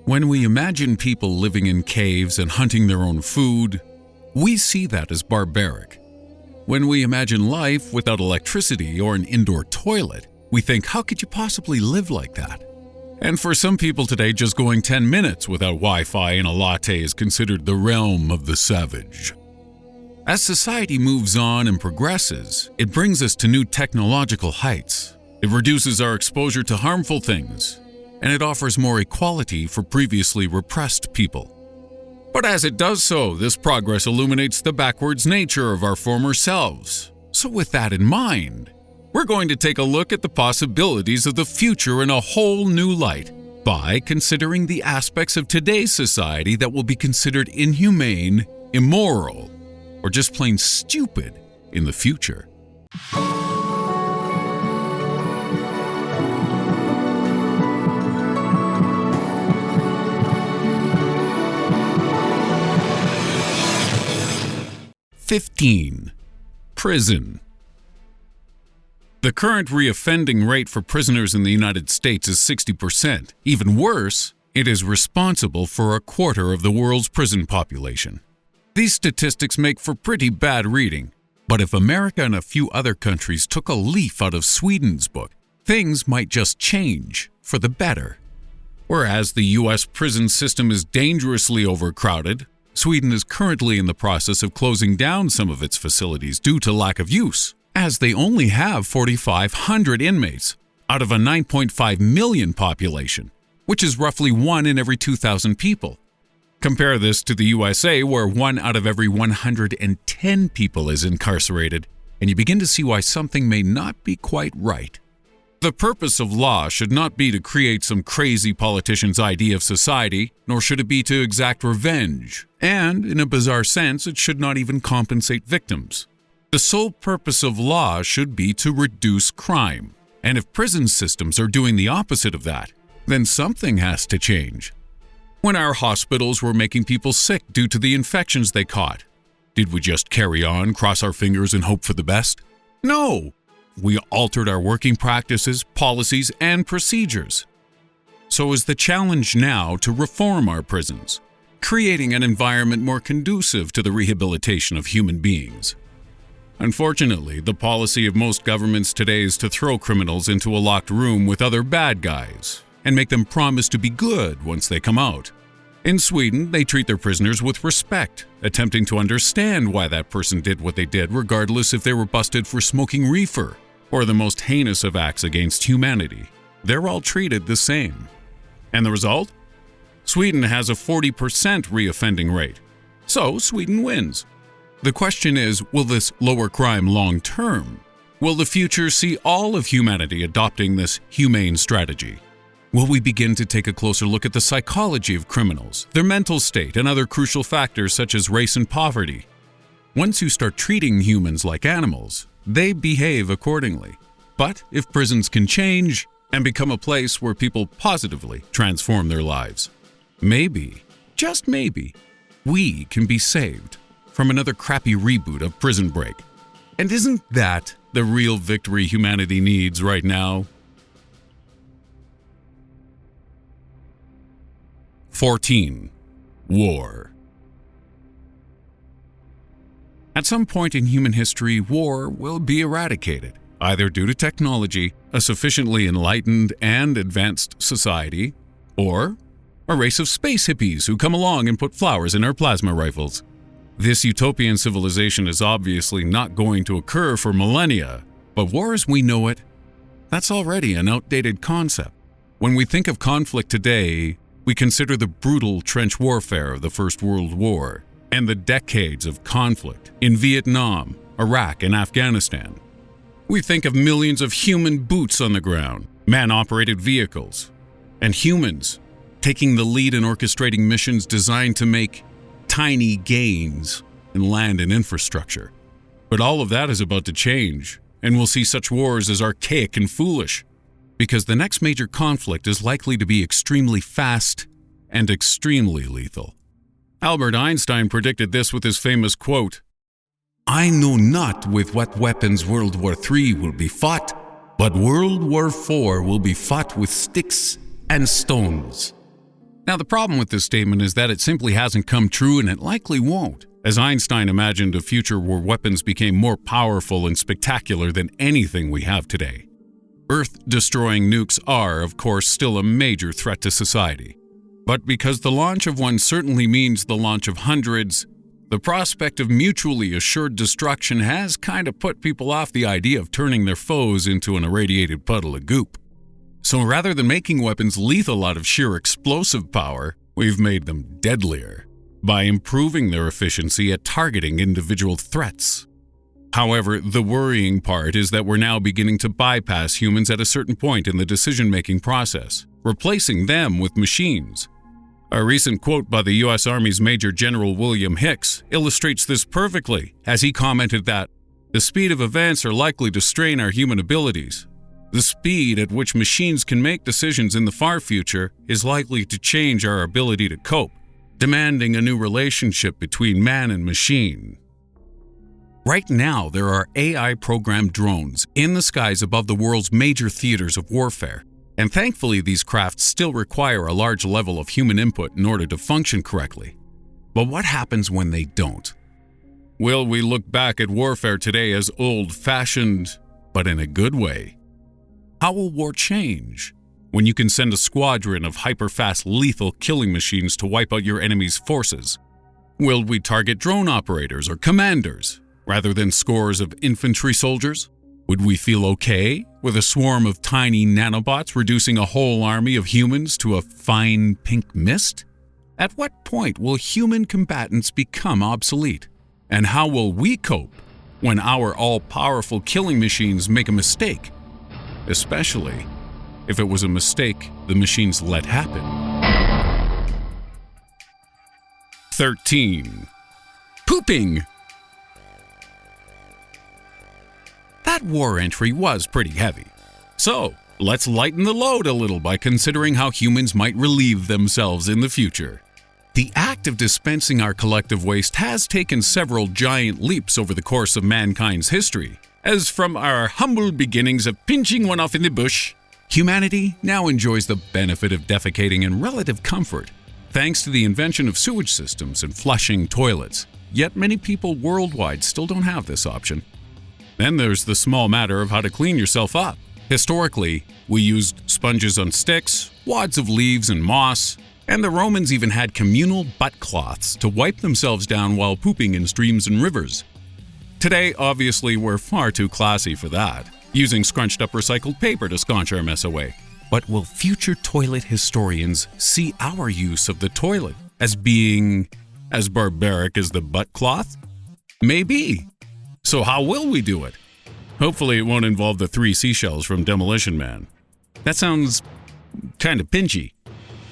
When we imagine people living in caves and hunting their own food, we see that as barbaric. When we imagine life without electricity or an indoor toilet, we think, how could you possibly live like that? And for some people today, just going 10 minutes without Wi-Fi and a latte is considered the realm of the savage. As society moves on and progresses, it brings us to new technological heights. It reduces our exposure to harmful things, and it offers more equality for previously repressed people. But as it does so, this progress illuminates the backwards nature of our former selves. So with that in mind, we're going to take a look at the possibilities of the future in a whole new light by considering the aspects of today's society that will be considered inhumane, immoral, or just plain stupid in the future. Prison. The current reoffending rate for prisoners in the United States is 60%. Even worse, it is responsible for a quarter of the world's prison population. These statistics make for pretty bad reading, but if America and a few other countries took a leaf out of Sweden's book, things might just change for the better. Whereas the U.S. prison system is dangerously overcrowded, Sweden is currently in the process of closing down some of its facilities due to lack of use, as they only have 4,500 inmates out of a 9.5 million population, which is roughly 1 in every 2,000 people. Compare this to the USA, where 1 out of every 110 people is incarcerated, and you begin to see why something may not be quite right. The purpose of law should not be to create some crazy politician's idea of society, nor should it be to exact revenge. And, in a bizarre sense, it should not even compensate victims. The sole purpose of law should be to reduce crime. And if prison systems are doing the opposite of that, then something has to change. When our hospitals were making people sick due to the infections they caught, did we just carry on, cross our fingers, and hope for the best? No! We altered our working practices, policies, and procedures. So is the challenge now to reform our prisons, creating an environment more conducive to the rehabilitation of human beings. Unfortunately, the policy of most governments today is to throw criminals into a locked room with other bad guys and make them promise to be good once they come out. In Sweden, they treat their prisoners with respect, attempting to understand why that person did what they did, regardless if they were busted for smoking reefer or the most heinous of acts against humanity. They're all treated the same. And the result? Sweden has a 40% reoffending rate. So Sweden wins. The question is, will this lower crime long term? Will the future see all of humanity adopting this humane strategy? Will we begin to take a closer look at the psychology of criminals, their mental state, and other crucial factors such as race and poverty? Once you start treating humans like animals, they behave accordingly. But if prisons can change and become a place where people positively transform their lives, maybe, just maybe, we can be saved from another crappy reboot of Prison Break. And isn't that the real victory humanity needs right now? 14. War. At some point in human history, war will be eradicated, either due to technology, a sufficiently enlightened and advanced society, or a race of space hippies who come along and put flowers in our plasma rifles. This utopian civilization is obviously not going to occur for millennia, but war as we know it, that's already an outdated concept. When we think of conflict today, we consider the brutal trench warfare of the First World War and the decades of conflict in Vietnam, Iraq, and Afghanistan. We think of millions of human boots on the ground, man-operated vehicles, and humans taking the lead in orchestrating missions designed to make tiny gains in land and infrastructure. But all of that is about to change, and we'll see such wars as archaic and foolish, because the next major conflict is likely to be extremely fast and extremely lethal. Albert Einstein predicted this with his famous quote, "I know not with what weapons World War III will be fought, but World War IV will be fought with sticks and stones." Now, the problem with this statement is that it simply hasn't come true and it likely won't, as Einstein imagined a future where weapons became more powerful and spectacular than anything we have today. Earth-destroying nukes are, of course, still a major threat to society. But because the launch of one certainly means the launch of hundreds, the prospect of mutually assured destruction has kind of put people off the idea of turning their foes into an irradiated puddle of goop. So rather than making weapons lethal out of sheer explosive power, we've made them deadlier by improving their efficiency at targeting individual threats. However, the worrying part is that we're now beginning to bypass humans at a certain point in the decision-making process, replacing them with machines. A recent quote by the U.S. Army's Major General William Hicks illustrates this perfectly, as he commented that, "The speed of events are likely to strain our human abilities. The speed at which machines can make decisions in the far future is likely to change our ability to cope, demanding a new relationship between man and machine." Right now, there are AI-programmed drones in the skies above the world's major theaters of warfare, and thankfully these crafts still require a large level of human input in order to function correctly. But what happens when they don't? Will we look back at warfare today as old-fashioned, but in a good way? How will war change when you can send a squadron of hyper-fast lethal killing machines to wipe out your enemy's forces? Will we target drone operators or commanders rather than scores of infantry soldiers? Would we feel okay with a swarm of tiny nanobots reducing a whole army of humans to a fine pink mist? At what point will human combatants become obsolete? And how will we cope when our all-powerful killing machines make a mistake? Especially if it was a mistake the machines let happen. 13. Pooping. That war entry was pretty heavy. So, let's lighten the load a little by considering how humans might relieve themselves in the future. The act of dispensing our collective waste has taken several giant leaps over the course of mankind's history. As from our humble beginnings of pinching one off in the bush, humanity now enjoys the benefit of defecating in relative comfort, thanks to the invention of sewage systems and flushing toilets. Yet many people worldwide still don't have this option. Then there's the small matter of how to clean yourself up. Historically, we used sponges on sticks, wads of leaves and moss, and the Romans even had communal butt cloths to wipe themselves down while pooping in streams and rivers. Today, obviously, we're far too classy for that, using scrunched-up recycled paper to staunch our mess away. But will future toilet historians see our use of the toilet as being as barbaric as the butt cloth? Maybe. So how will we do it? Hopefully it won't involve the 3 seashells from Demolition Man. That sounds kind of pinchy.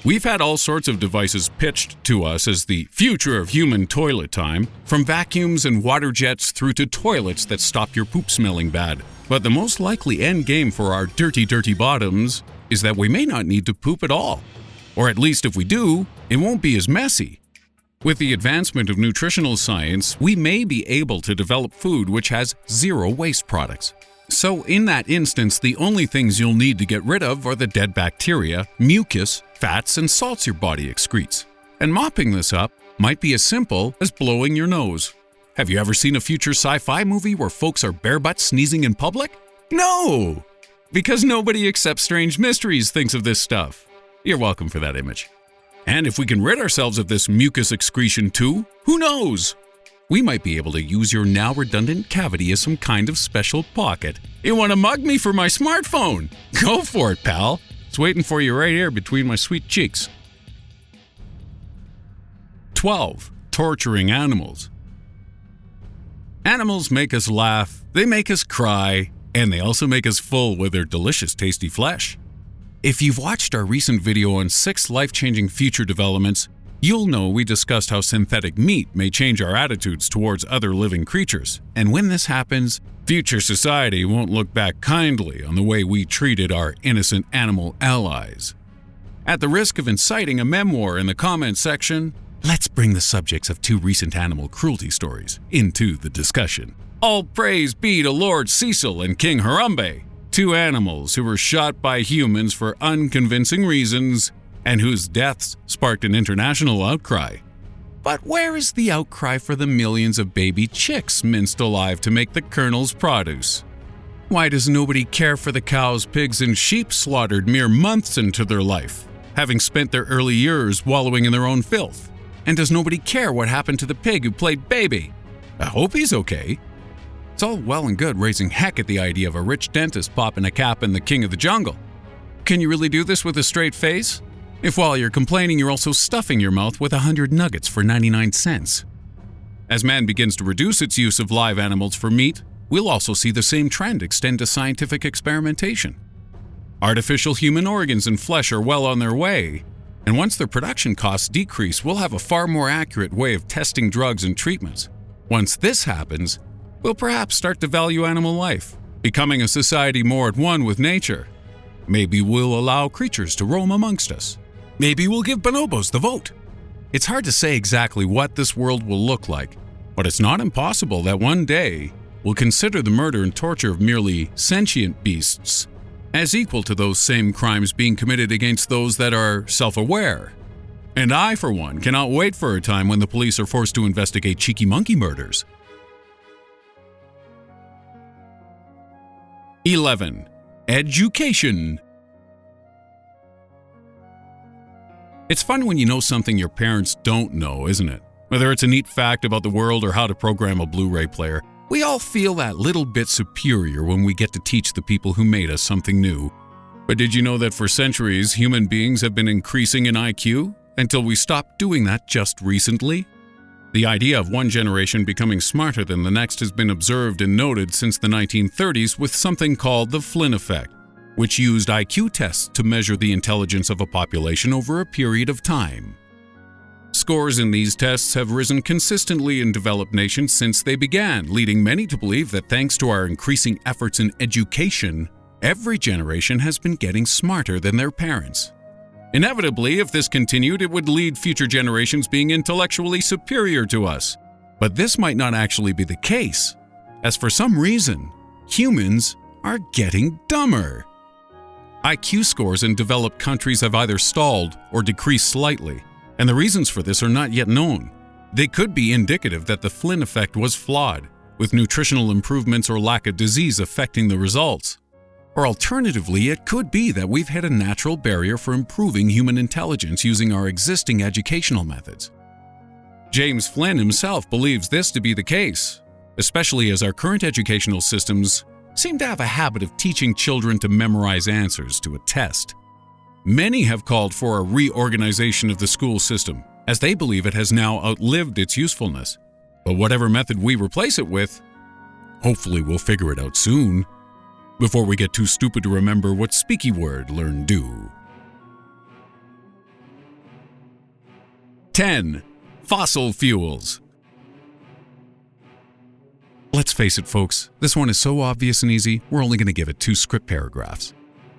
We've had all sorts of devices pitched to us as the future of human toilet time, from vacuums and water jets through to toilets that stop your poop smelling bad. But the most likely end game for our dirty, dirty bottoms is that we may not need to poop at all. Or at least if we do, it won't be as messy. With the advancement of nutritional science, we may be able to develop food which has zero waste products. So in that instance, the only things you'll need to get rid of are the dead bacteria, mucus, fats, and salts your body excretes. And mopping this up might be as simple as blowing your nose. Have you ever seen a future sci-fi movie where folks are bare-butt sneezing in public? No! Because nobody except Strange Mysteries thinks of this stuff. You're welcome for that image. And if we can rid ourselves of this mucus excretion too, who knows? We might be able to use your now redundant cavity as some kind of special pocket. You want to mug me for my smartphone? Go for it, pal. It's waiting for you right here between my sweet cheeks. 12. Torturing animals. Animals make us laugh, they make us cry, and they also make us full with their delicious, tasty flesh. If you've watched our recent video on 6 life-changing future developments, you'll know we discussed how synthetic meat may change our attitudes towards other living creatures. And when this happens, future society won't look back kindly on the way we treated our innocent animal allies. At the risk of inciting a memoir in the comments section, let's bring the subjects of 2 recent animal cruelty stories into the discussion. All praise be to Lord Cecil and King Harambe, 2 animals who were shot by humans for unconvincing reasons and whose deaths sparked an international outcry. But where is the outcry for the millions of baby chicks minced alive to make the Colonel's produce? Why does nobody care for the cows, pigs, and sheep slaughtered mere months into their life, having spent their early years wallowing in their own filth? And does nobody care what happened to the pig who played baby? I hope he's okay. It's all well and good raising heck at the idea of a rich dentist popping a cap in the king of the jungle. Can you really do this with a straight face? If while you're complaining you're also stuffing your mouth with 100 nuggets for 99 cents. As man begins to reduce its use of live animals for meat, we'll also see the same trend extend to scientific experimentation. Artificial human organs and flesh are well on their way, and once their production costs decrease, we'll have a far more accurate way of testing drugs and treatments. Once this happens, we'll perhaps start to value animal life, becoming a society more at one with nature. Maybe we'll allow creatures to roam amongst us. Maybe we'll give bonobos the vote. It's hard to say exactly what this world will look like, but it's not impossible that one day we'll consider the murder and torture of merely sentient beasts as equal to those same crimes being committed against those that are self-aware. And I, for one, cannot wait for a time when the police are forced to investigate cheeky monkey murders. 11. Education. It's fun when you know something your parents don't know, isn't it? Whether it's a neat fact about the world or how to program a Blu-ray player, we all feel that little bit superior when we get to teach the people who made us something new. But did you know that for centuries, human beings have been increasing in IQ until we stopped doing that just recently? The idea of one generation becoming smarter than the next has been observed and noted since the 1930s with something called the Flynn effect, which used IQ tests to measure the intelligence of a population over a period of time. Scores in these tests have risen consistently in developed nations since they began, leading many to believe that thanks to our increasing efforts in education, every generation has been getting smarter than their parents. Inevitably, if this continued, it would lead future generations being intellectually superior to us. But this might not actually be the case, as for some reason, humans are getting dumber. IQ scores in developed countries have either stalled or decreased slightly, and the reasons for this are not yet known. They could be indicative that the Flynn effect was flawed, with nutritional improvements or lack of disease affecting the results. Or alternatively, it could be that we've hit a natural barrier for improving human intelligence using our existing educational methods. James Flynn himself believes this to be the case, especially as our current educational systems seem to have a habit of teaching children to memorize answers to a test. Many have called for a reorganization of the school system, as they believe it has now outlived its usefulness. But whatever method we replace it with, hopefully we'll figure it out soon, before we get too stupid to remember what speaky word learn do. 10. Fossil fuels. Let's face it, folks, this one is so obvious and easy, we're only going to give it 2 script paragraphs.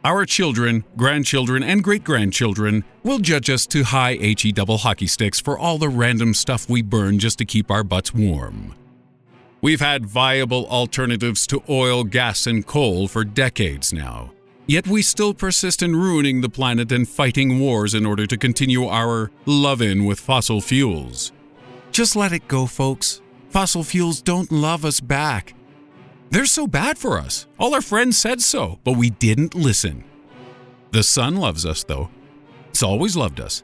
Our children, grandchildren, and great-grandchildren will judge us to high HE double hockey sticks for all the random stuff we burn just to keep our butts warm. We've had viable alternatives to oil, gas, and coal for decades now. Yet we still persist in ruining the planet and fighting wars in order to continue our love-in with fossil fuels. Just let it go, folks. Fossil fuels don't love us back. They're so bad for us. All our friends said so, but we didn't listen. The sun loves us, though. It's always loved us.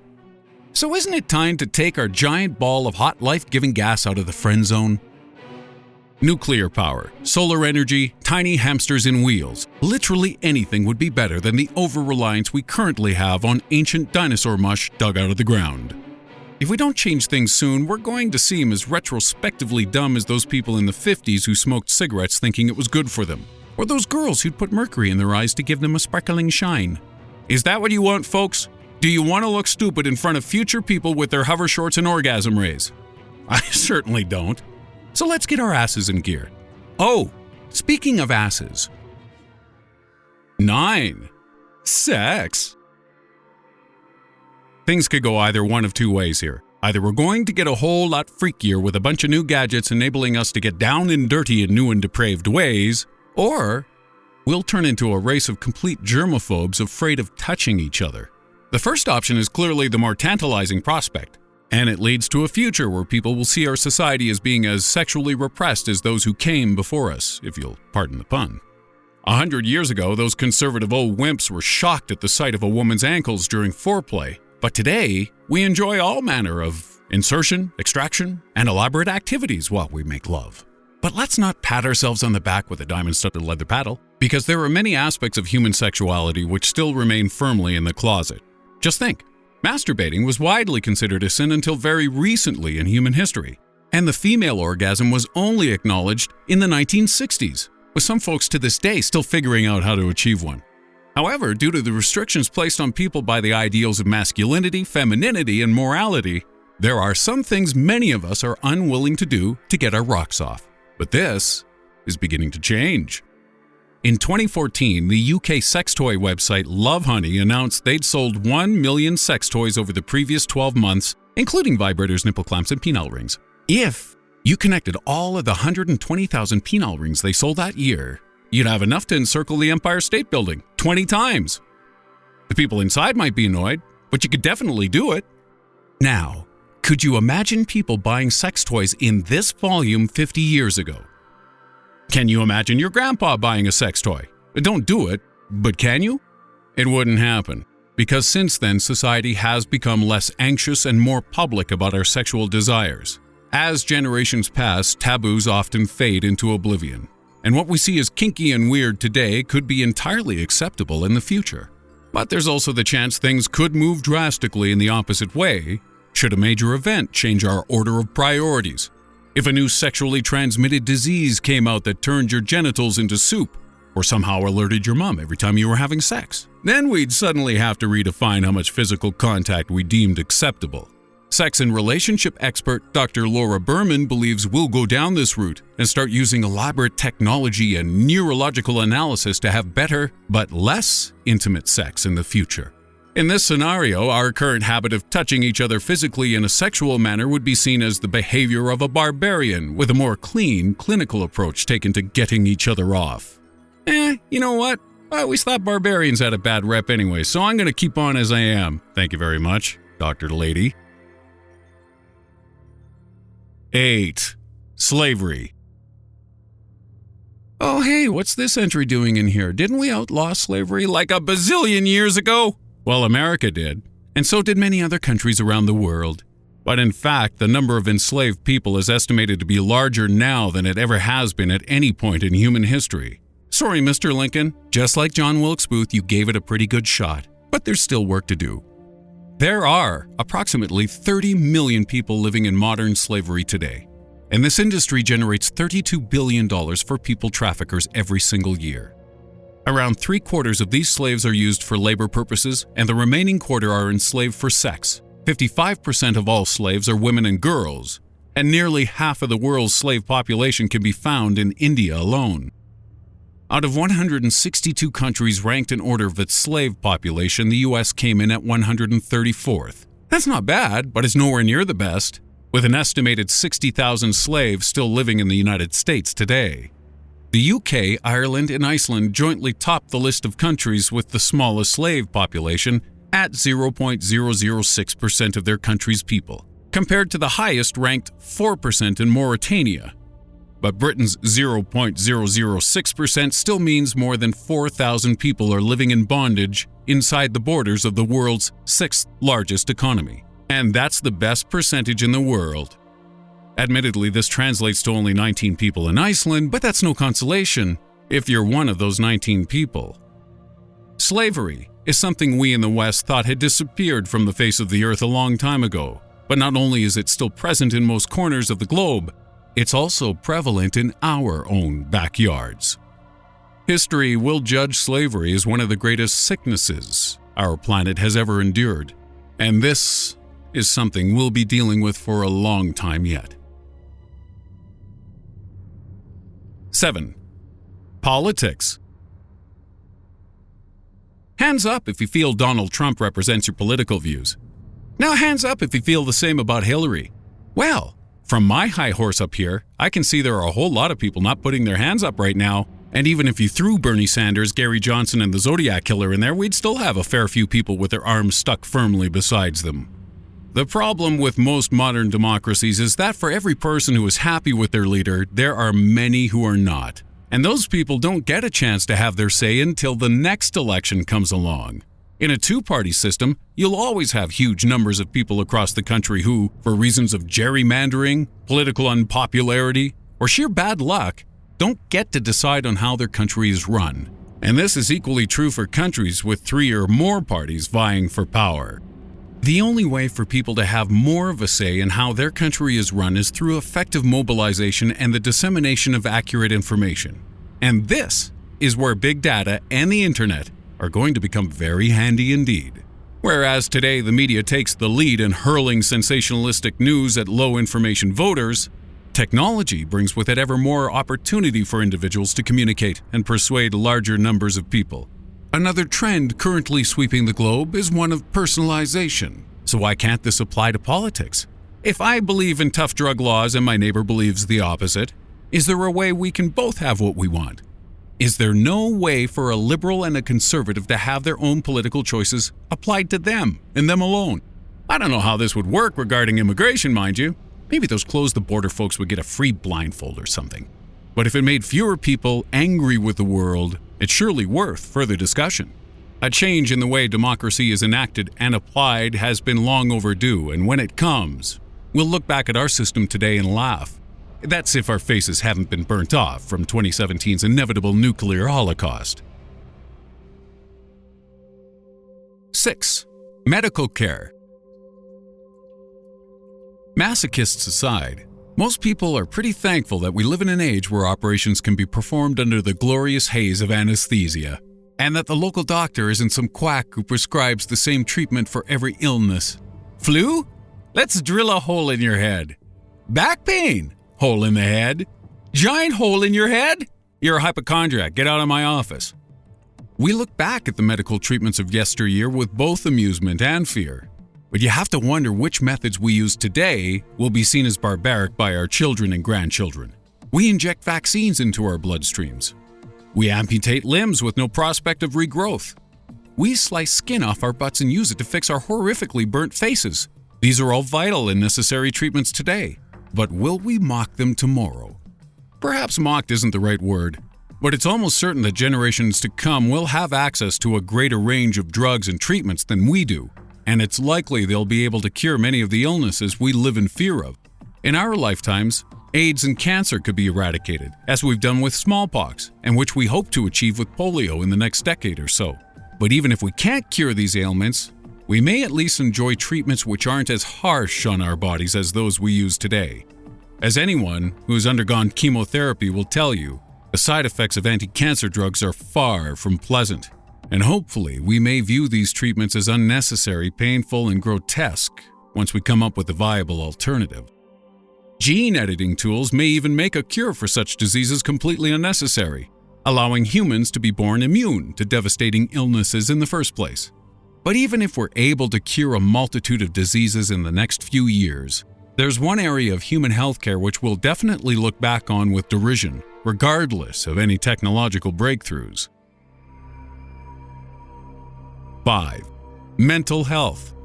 So isn't it time to take our giant ball of hot life-giving gas out of the friend zone? Nuclear power, solar energy, tiny hamsters in wheels. Literally anything would be better than the over-reliance we currently have on ancient dinosaur mush dug out of the ground. If we don't change things soon, we're going to seem as retrospectively dumb as those people in the 50s who smoked cigarettes thinking it was good for them, or those girls who'd put mercury in their eyes to give them a sparkling shine. Is that what you want, folks? Do you want to look stupid in front of future people with their hover shorts and orgasm rays? I certainly don't. So let's get our asses in gear. Oh, speaking of asses. 9. Sex. Things could go either one of 2 ways here. Either we're going to get a whole lot freakier with a bunch of new gadgets enabling us to get down and dirty in new and depraved ways, or we'll turn into a race of complete germaphobes afraid of touching each other. The first option is clearly the more tantalizing prospect, and it leads to a future where people will see our society as being as sexually repressed as those who came before us, if you'll pardon the pun. 100 years ago, those conservative old wimps were shocked at the sight of a woman's ankles during foreplay, but today, we enjoy all manner of insertion, extraction, and elaborate activities while we make love. But let's not pat ourselves on the back with a diamond-studded leather paddle, because there are many aspects of human sexuality which still remain firmly in the closet. Just think, masturbating was widely considered a sin until very recently in human history, and the female orgasm was only acknowledged in the 1960s, with some folks to this day still figuring out how to achieve one. However, due to the restrictions placed on people by the ideals of masculinity, femininity, and morality, there are some things many of us are unwilling to do to get our rocks off. But this is beginning to change. In 2014, the UK sex toy website Lovehoney announced they'd sold 1 million sex toys over the previous 12 months, including vibrators, nipple clamps, and penile rings. If you connected all of the 120,000 penile rings they sold that year, you'd have enough to encircle the Empire State Building 20 times. The people inside might be annoyed, but you could definitely do it. Now, could you imagine people buying sex toys in this volume 50 years ago? Can you imagine your grandpa buying a sex toy? Don't do it, but can you? It wouldn't happen, because since then society has become less anxious and more public about our sexual desires. As generations pass, taboos often fade into oblivion, and what we see as kinky and weird today could be entirely acceptable in the future. But there's also the chance things could move drastically in the opposite way should a major event change our order of priorities. If a new sexually transmitted disease came out that turned your genitals into soup, or somehow alerted your mom every time you were having sex, then we'd suddenly have to redefine how much physical contact we deemed acceptable. Sex and relationship expert Dr. Laura Berman believes we'll go down this route and start using elaborate technology and neurological analysis to have better, but less intimate sex in the future. In this scenario, our current habit of touching each other physically in a sexual manner would be seen as the behavior of a barbarian, with a more clean, clinical approach taken to getting each other off. You know what? I always thought barbarians had a bad rep anyway, so I'm going to keep on as I am. Thank you very much, Dr. Lady. 8. Slavery. Oh hey, what's this entry doing in here? Didn't we outlaw slavery like a bazillion years ago? Well, America did, and so did many other countries around the world. But in fact, the number of enslaved people is estimated to be larger now than it ever has been at any point in human history. Sorry, Mr. Lincoln, just like John Wilkes Booth, you gave it a pretty good shot, but there's still work to do. There are approximately 30 million people living in modern slavery today, and this industry generates $32 billion for people traffickers every single year. Around 3/4 of these slaves are used for labor purposes, and the remaining quarter are enslaved for sex. 55% of all slaves are women and girls, and nearly half of the world's slave population can be found in India alone. Out of 162 countries ranked in order of its slave population, the US came in at 134th. That's not bad, but it's nowhere near the best, with an estimated 60,000 slaves still living in the United States today. The UK, Ireland, and Iceland jointly top the list of countries with the smallest slave population at 0.006% of their country's people, compared to the highest ranked 4% in Mauritania. But Britain's 0.006% still means more than 4,000 people are living in bondage inside the borders of the world's 6th largest economy. And that's the best percentage in the world. Admittedly, this translates to only 19 people in Iceland, but that's no consolation if you're one of those 19 people. Slavery is something we in the West thought had disappeared from the face of the earth a long time ago. But not only is it still present in most corners of the globe, it's also prevalent in our own backyards. History will judge slavery as one of the greatest sicknesses our planet has ever endured, and this is something we'll be dealing with for a long time yet. 7. Politics. Hands up if you feel Donald Trump represents your political views. Now hands up if you feel the same about Hillary. Well, from my high horse up here, I can see there are a whole lot of people not putting their hands up right now, And even if you threw Bernie Sanders, Gary Johnson, and the Zodiac Killer in there, we'd still have a fair few people with their arms stuck firmly besides them. The problem with most modern democracies is that for every person who is happy with their leader, there are many who are not. And those people don't get a chance to have their say until the next election comes along. In a two-party system, you'll always have huge numbers of people across the country who, for reasons of gerrymandering, political unpopularity, or sheer bad luck, don't get to decide on how their country is run. And this is equally true for countries with 3 or more parties vying for power. The only way for people to have more of a say in how their country is run is through effective mobilization and the dissemination of accurate information. And this is where big data and the internet are going to become very handy indeed. Whereas today the media takes the lead in hurling sensationalistic news at low-information voters, technology brings with it ever more opportunity for individuals to communicate and persuade larger numbers of people. Another trend currently sweeping the globe is one of personalization. So why can't this apply to politics? If I believe in tough drug laws and my neighbor believes the opposite, is there a way we can both have what we want? Is there no way for a liberal and a conservative to have their own political choices applied to them and them alone? I don't know how this would work regarding immigration, mind you. Maybe those close-the-border folks would get a free blindfold or something. But if it made fewer people angry with the world, it's surely worth further discussion. A change in the way democracy is enacted and applied has been long overdue, and when it comes, we'll look back at our system today and laugh. That's if our faces haven't been burnt off from 2017's inevitable nuclear holocaust. 6. Medical care. Masochists aside, most people are pretty thankful that we live in an age where operations can be performed under the glorious haze of anesthesia, and that the local doctor isn't some quack who prescribes the same treatment for every illness. Flu? Let's drill a hole in your head. Back pain? Hole in the head. Giant hole in your head? You're a hypochondriac. Get out of my office. We look back at the medical treatments of yesteryear with both amusement and fear. But you have to wonder which methods we use today will be seen as barbaric by our children and grandchildren. We inject vaccines into our bloodstreams. We amputate limbs with no prospect of regrowth. We slice skin off our butts and use it to fix our horrifically burnt faces. These are all vital and necessary treatments today. But will we mock them tomorrow? Perhaps mocked isn't the right word, but it's almost certain that generations to come will have access to a greater range of drugs and treatments than we do. And it's likely they'll be able to cure many of the illnesses we live in fear of. In our lifetimes, AIDS and cancer could be eradicated, as we've done with smallpox, and which we hope to achieve with polio in the next decade or so. But even if we can't cure these ailments, we may at least enjoy treatments which aren't as harsh on our bodies as those we use today. As anyone who's undergone chemotherapy will tell you, the side effects of anti-cancer drugs are far from pleasant. And hopefully, we may view these treatments as unnecessary, painful, and grotesque once we come up with a viable alternative. Gene editing tools may even make a cure for such diseases completely unnecessary, allowing humans to be born immune to devastating illnesses in the first place. But even if we're able to cure a multitude of diseases in the next few years, there's one area of human healthcare which we'll definitely look back on with derision, regardless of any technological breakthroughs. 5. Mental health.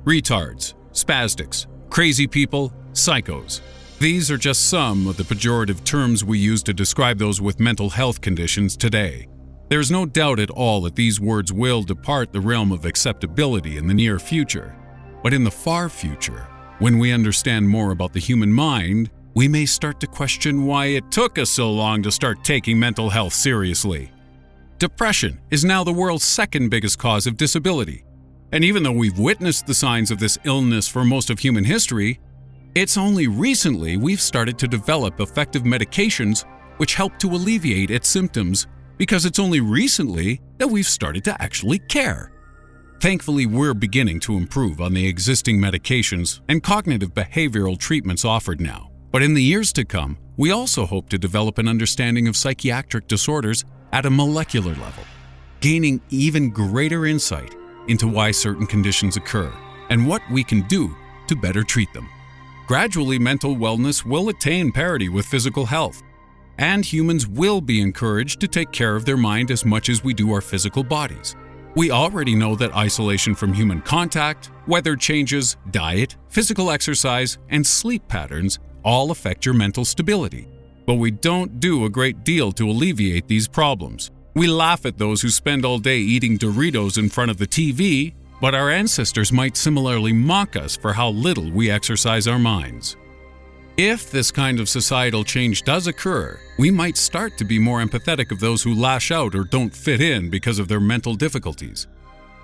Retards, spastics, crazy people, psychos. These are just some of the pejorative terms we use to describe those with mental health conditions today. There's no doubt at all that these words will depart the realm of acceptability in the near future. But in the far future, when we understand more about the human mind, we may start to question why it took us so long to start taking mental health seriously. Depression is now the world's second biggest cause of disability. And even though we've witnessed the signs of this illness for most of human history, it's only recently we've started to develop effective medications which help to alleviate its symptoms, because it's only recently that we've started to actually care. Thankfully, we're beginning to improve on the existing medications and cognitive behavioral treatments offered now. But in the years to come, we also hope to develop an understanding of psychiatric disorders at a molecular level, gaining even greater insight into why certain conditions occur and what we can do to better treat them. Gradually, mental wellness will attain parity with physical health, and humans will be encouraged to take care of their mind as much as we do our physical bodies. We already know that isolation from human contact, weather changes, diet, physical exercise, and sleep patterns all affect your mental stability. But we don't do a great deal to alleviate these problems. We laugh at those who spend all day eating Doritos in front of the TV, but our ancestors might similarly mock us for how little we exercise our minds. If this kind of societal change does occur, we might start to be more empathetic of those who lash out or don't fit in because of their mental difficulties.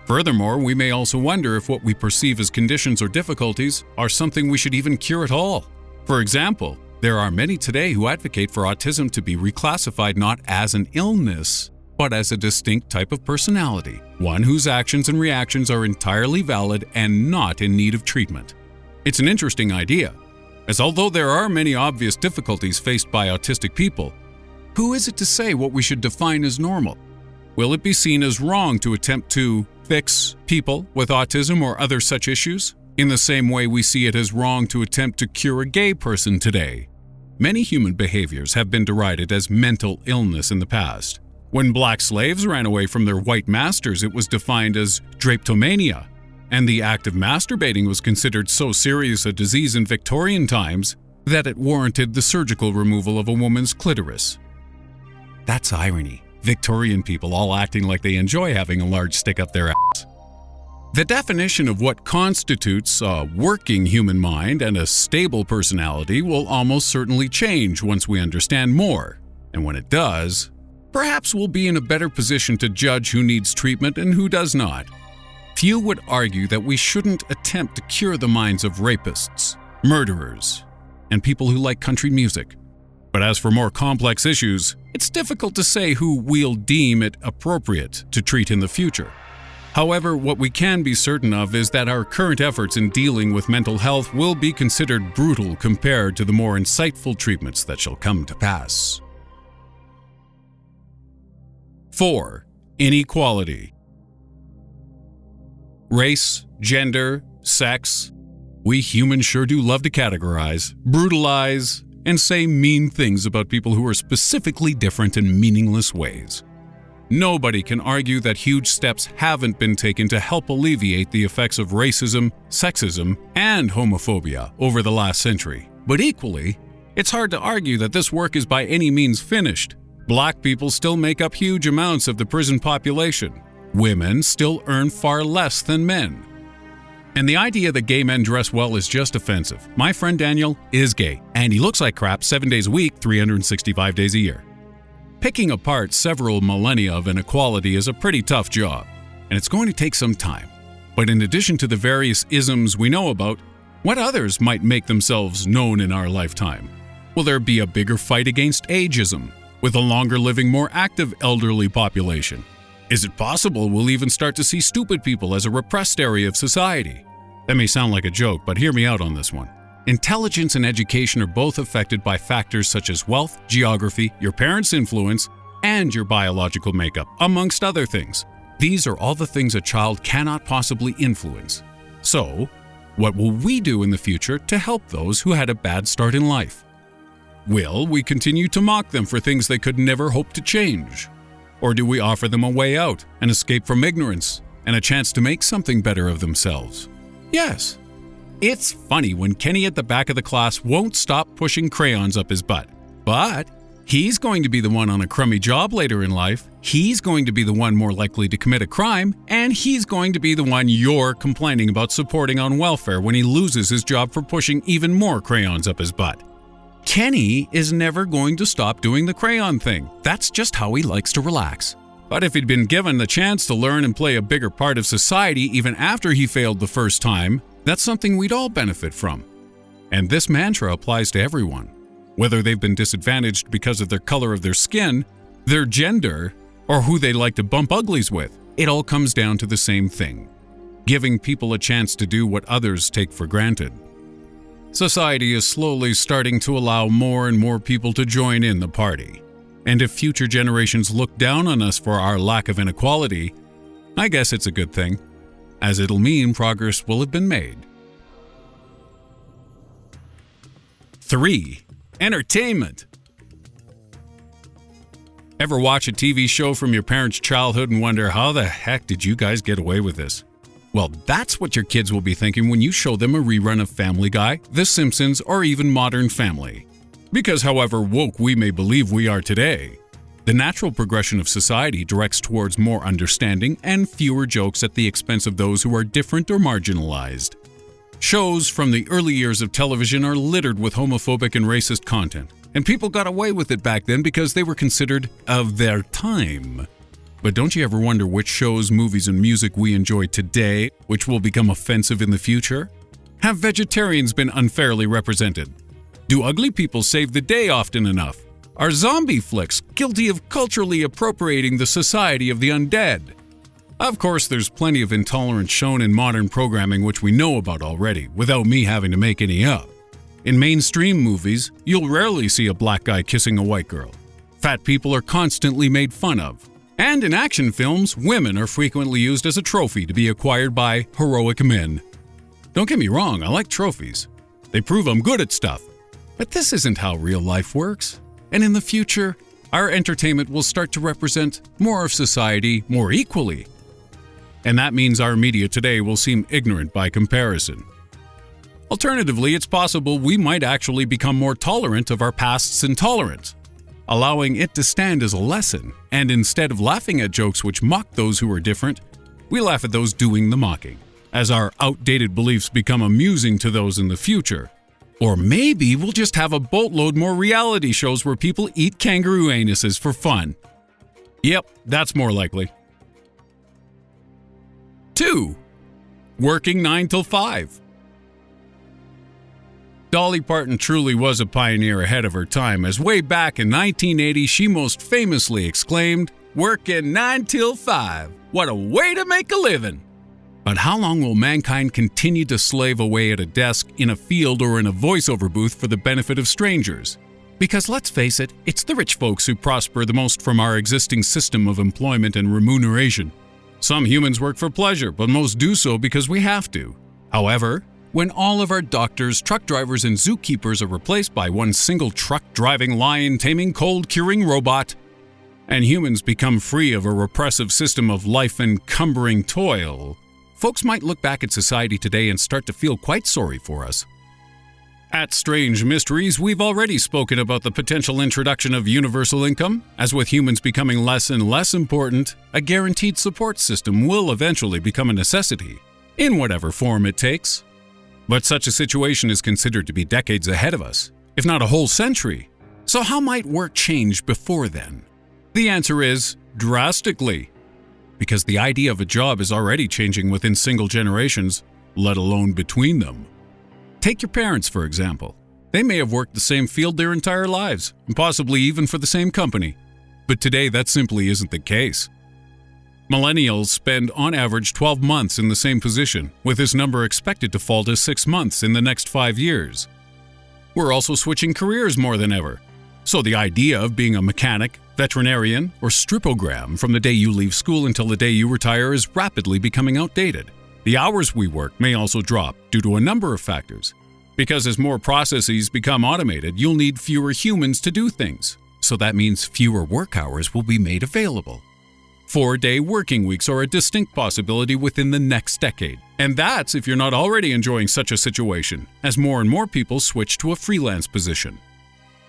Furthermore, we may also wonder if what we perceive as conditions or difficulties are something we should even cure at all. For example, there are many today who advocate for autism to be reclassified not as an illness, but as a distinct type of personality, one whose actions and reactions are entirely valid and not in need of treatment. It's an interesting idea, as although there are many obvious difficulties faced by autistic people, who is it to say what we should define as normal? Will it be seen as wrong to attempt to fix people with autism or other such issues, in the same way we see it as wrong to attempt to cure a gay person today? Many human behaviors have been derided as mental illness in the past. When black slaves ran away from their white masters, it was defined as drapetomania, and the act of masturbating was considered so serious a disease in Victorian times that it warranted the surgical removal of a woman's clitoris. That's irony. Victorian people all acting like they enjoy having a large stick up their ass. The definition of what constitutes a working human mind and a stable personality will almost certainly change once we understand more, and when it does, perhaps we'll be in a better position to judge who needs treatment and who does not. Few would argue that we shouldn't attempt to cure the minds of rapists, murderers, and people who like country music. But as for more complex issues, it's difficult to say who we'll deem it appropriate to treat in the future. However, what we can be certain of is that our current efforts in dealing with mental health will be considered brutal compared to the more insightful treatments that shall come to pass. 4. Inequality. Race, gender, sex. We humans sure do love to categorize, brutalize, and say mean things about people who are specifically different in meaningless ways. Nobody can argue that huge steps haven't been taken to help alleviate the effects of racism, sexism, and homophobia over the last century. But equally, it's hard to argue that this work is by any means finished. Black people still make up huge amounts of the prison population. Women still earn far less than men. And the idea that gay men dress well is just offensive. My friend Daniel is gay, and he looks like crap 7 days a week, 365 days a year. Picking apart several millennia of inequality is a pretty tough job, and it's going to take some time. But in addition to the various isms we know about, what others might make themselves known in our lifetime? Will there be a bigger fight against ageism, with a longer living, more active elderly population? Is it possible we'll even start to see stupid people as a repressed area of society? That may sound like a joke, but hear me out on this one. Intelligence and education are both affected by factors such as wealth, geography, your parents' influence, and your biological makeup, amongst other things. These are all the things a child cannot possibly influence. So, what will we do in the future to help those who had a bad start in life? Will we continue to mock them for things they could never hope to change? Or do we offer them a way out, an escape from ignorance, and a chance to make something better of themselves? Yes. It's funny when Kenny at the back of the class won't stop pushing crayons up his butt. But he's going to be the one on a crummy job later in life, he's going to be the one more likely to commit a crime, and he's going to be the one you're complaining about supporting on welfare when he loses his job for pushing even more crayons up his butt. Kenny is never going to stop doing the crayon thing. That's just how he likes to relax. But if he'd been given the chance to learn and play a bigger part of society even after he failed the first time, that's something we'd all benefit from. And this mantra applies to everyone, whether they've been disadvantaged because of their color of their skin, their gender, or who they like to bump uglies with. It all comes down to the same thing: giving people a chance to do what others take for granted. Society is slowly starting to allow more and more people to join in the party. And if future generations look down on us for our lack of inequality, I guess it's a good thing, as it'll mean progress will have been made. 3. Entertainment. Ever watch a TV show from your parents' childhood and wonder, how the heck did you guys get away with this? Well, that's what your kids will be thinking when you show them a rerun of Family Guy, The Simpsons, or even Modern Family. Because however woke we may believe we are today, the natural progression of society directs towards more understanding and fewer jokes at the expense of those who are different or marginalized. Shows from the early years of television are littered with homophobic and racist content, and people got away with it back then because they were considered of their time. But don't you ever wonder which shows, movies, and music we enjoy today, which will become offensive in the future? Have vegetarians been unfairly represented? Do ugly people save the day often enough? Are zombie flicks guilty of culturally appropriating the society of the undead? Of course, there's plenty of intolerance shown in modern programming which we know about already, without me having to make any up. In mainstream movies, you'll rarely see a black guy kissing a white girl. Fat people are constantly made fun of. And in action films, women are frequently used as a trophy to be acquired by heroic men. Don't get me wrong, I like trophies. They prove I'm good at stuff. But this isn't how real life works. And in the future, our entertainment will start to represent more of society more equally. And that means our media today will seem ignorant by comparison. Alternatively, it's possible we might actually become more tolerant of our past's intolerance, allowing it to stand as a lesson, and instead of laughing at jokes which mock those who are different, we laugh at those doing the mocking, as our outdated beliefs become amusing to those in the future. Or maybe we'll just have a boatload more reality shows where people eat kangaroo anuses for fun. Yep, that's more likely. 2. Working 9 till 5. Dolly Parton truly was a pioneer ahead of her time, as way back in 1980 she most famously exclaimed, "Working 9 till 5. What a way to make a living!" But how long will mankind continue to slave away at a desk, in a field, or in a voiceover booth for the benefit of strangers? Because let's face it, it's the rich folks who prosper the most from our existing system of employment and remuneration. Some humans work for pleasure, but most do so because we have to. However, when all of our doctors, truck drivers, and zookeepers are replaced by one single truck-driving, lion-taming, cold-curing robot, and humans become free of a repressive system of life-encumbering toil, folks might look back at society today and start to feel quite sorry for us. At Strange Mysteries, we've already spoken about the potential introduction of universal income. As with humans becoming less and less important, a guaranteed support system will eventually become a necessity, in whatever form it takes. But such a situation is considered to be decades ahead of us, if not a whole century. So how might work change before then? The answer is drastically, because the idea of a job is already changing within single generations, let alone between them. Take your parents, for example. They may have worked the same field their entire lives, and possibly even for the same company. But today, that simply isn't the case. Millennials spend on average 12 months in the same position, with this number expected to fall to 6 months in the next 5 years. We're also switching careers more than ever. So the idea of being a mechanic, veterinarian, or stripogram from the day you leave school until the day you retire is rapidly becoming outdated. The hours we work may also drop due to a number of factors. Because as more processes become automated, you'll need fewer humans to do things. So that means fewer work hours will be made available. 4-day working weeks are a distinct possibility within the next decade. And that's if you're not already enjoying such a situation, as more and more people switch to a freelance position.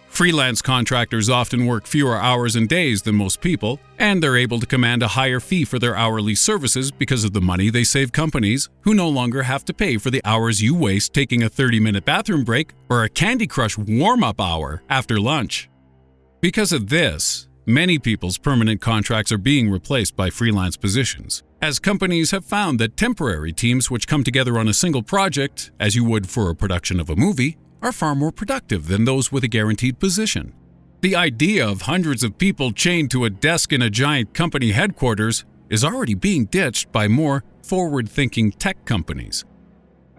Freelance contractors often work fewer hours and days than most people, and they're able to command a higher fee for their hourly services because of the money they save companies, who no longer have to pay for the hours you waste taking a 30-minute bathroom break or a Candy Crush warm-up hour after lunch. Because of this, many people's permanent contracts are being replaced by freelance positions, as companies have found that temporary teams which come together on a single project, as you would for a production of a movie, are far more productive than those with a guaranteed position. The idea of hundreds of people chained to a desk in a giant company headquarters is already being ditched by more forward-thinking tech companies.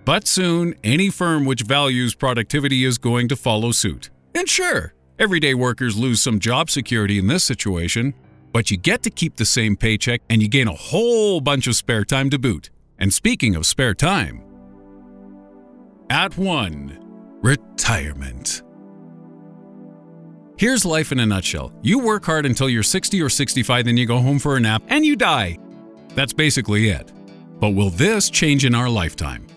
But soon, any firm which values productivity is going to follow suit. And sure, everyday workers lose some job security in this situation, but you get to keep the same paycheck and you gain a whole bunch of spare time to boot. And speaking of spare time, at 1. Retirement. Here's life in a nutshell. You work hard until you're 60 or 65, then you go home for a nap, and you die. That's basically it. But will this change in our lifetime?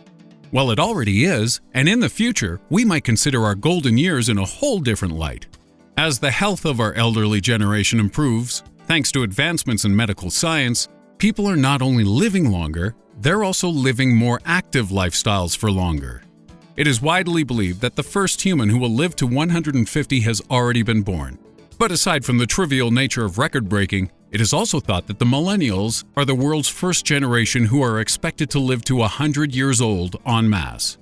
Well, it already is, and in the future, we might consider our golden years in a whole different light. As the health of our elderly generation improves, thanks to advancements in medical science, people are not only living longer, they're also living more active lifestyles for longer. It is widely believed that the first human who will live to 150 has already been born. But aside from the trivial nature of record-breaking, it is also thought that the millennials are the world's first generation who are expected to live to 100 years old en masse.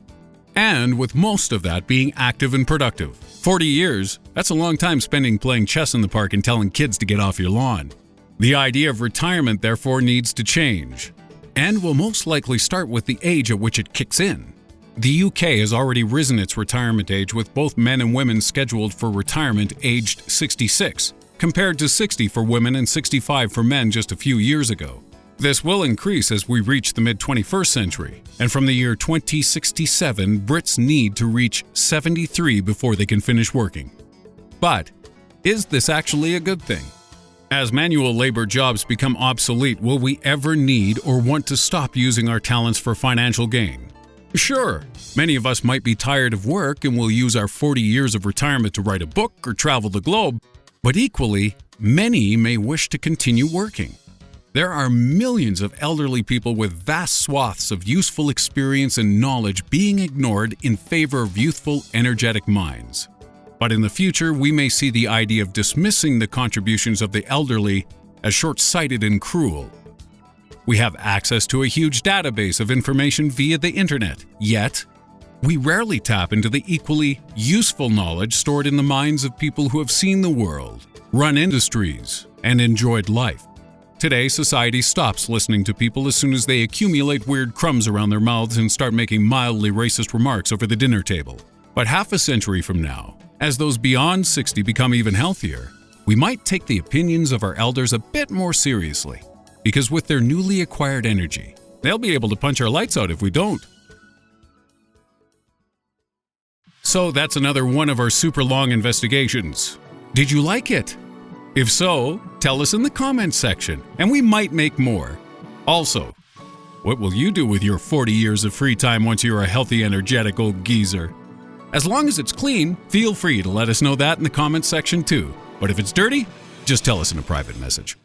And with most of that being active and productive. 40 years, that's a long time spending playing chess in the park and telling kids to get off your lawn. The idea of retirement therefore needs to change, and will most likely start with the age at which it kicks in. The UK has already risen its retirement age, with both men and women scheduled for retirement aged 66, compared to 60 for women and 65 for men just a few years ago. This will increase as we reach the mid-21st century, and from the year 2067, Brits need to reach 73 before they can finish working. But is this actually a good thing? As manual labor jobs become obsolete, will we ever need or want to stop using our talents for financial gain? Sure, many of us might be tired of work and will use our 40 years of retirement to write a book or travel the globe, but equally, many may wish to continue working. There are millions of elderly people with vast swaths of useful experience and knowledge being ignored in favor of youthful, energetic minds. But in the future, we may see the idea of dismissing the contributions of the elderly as short-sighted and cruel. We have access to a huge database of information via the internet, yet we rarely tap into the equally useful knowledge stored in the minds of people who have seen the world, run industries, and enjoyed life. Today, society stops listening to people as soon as they accumulate weird crumbs around their mouths and start making mildly racist remarks over the dinner table. But half a century from now, as those beyond 60 become even healthier, we might take the opinions of our elders a bit more seriously. Because with their newly acquired energy, they'll be able to punch our lights out if we don't. So that's another one of our super long investigations. Did you like it? If so, tell us in the comments section, and we might make more. Also, what will you do with your 40 years of free time once you're a healthy, energetic old geezer? As long as it's clean, feel free to let us know that in the comments section too. But if it's dirty, just tell us in a private message.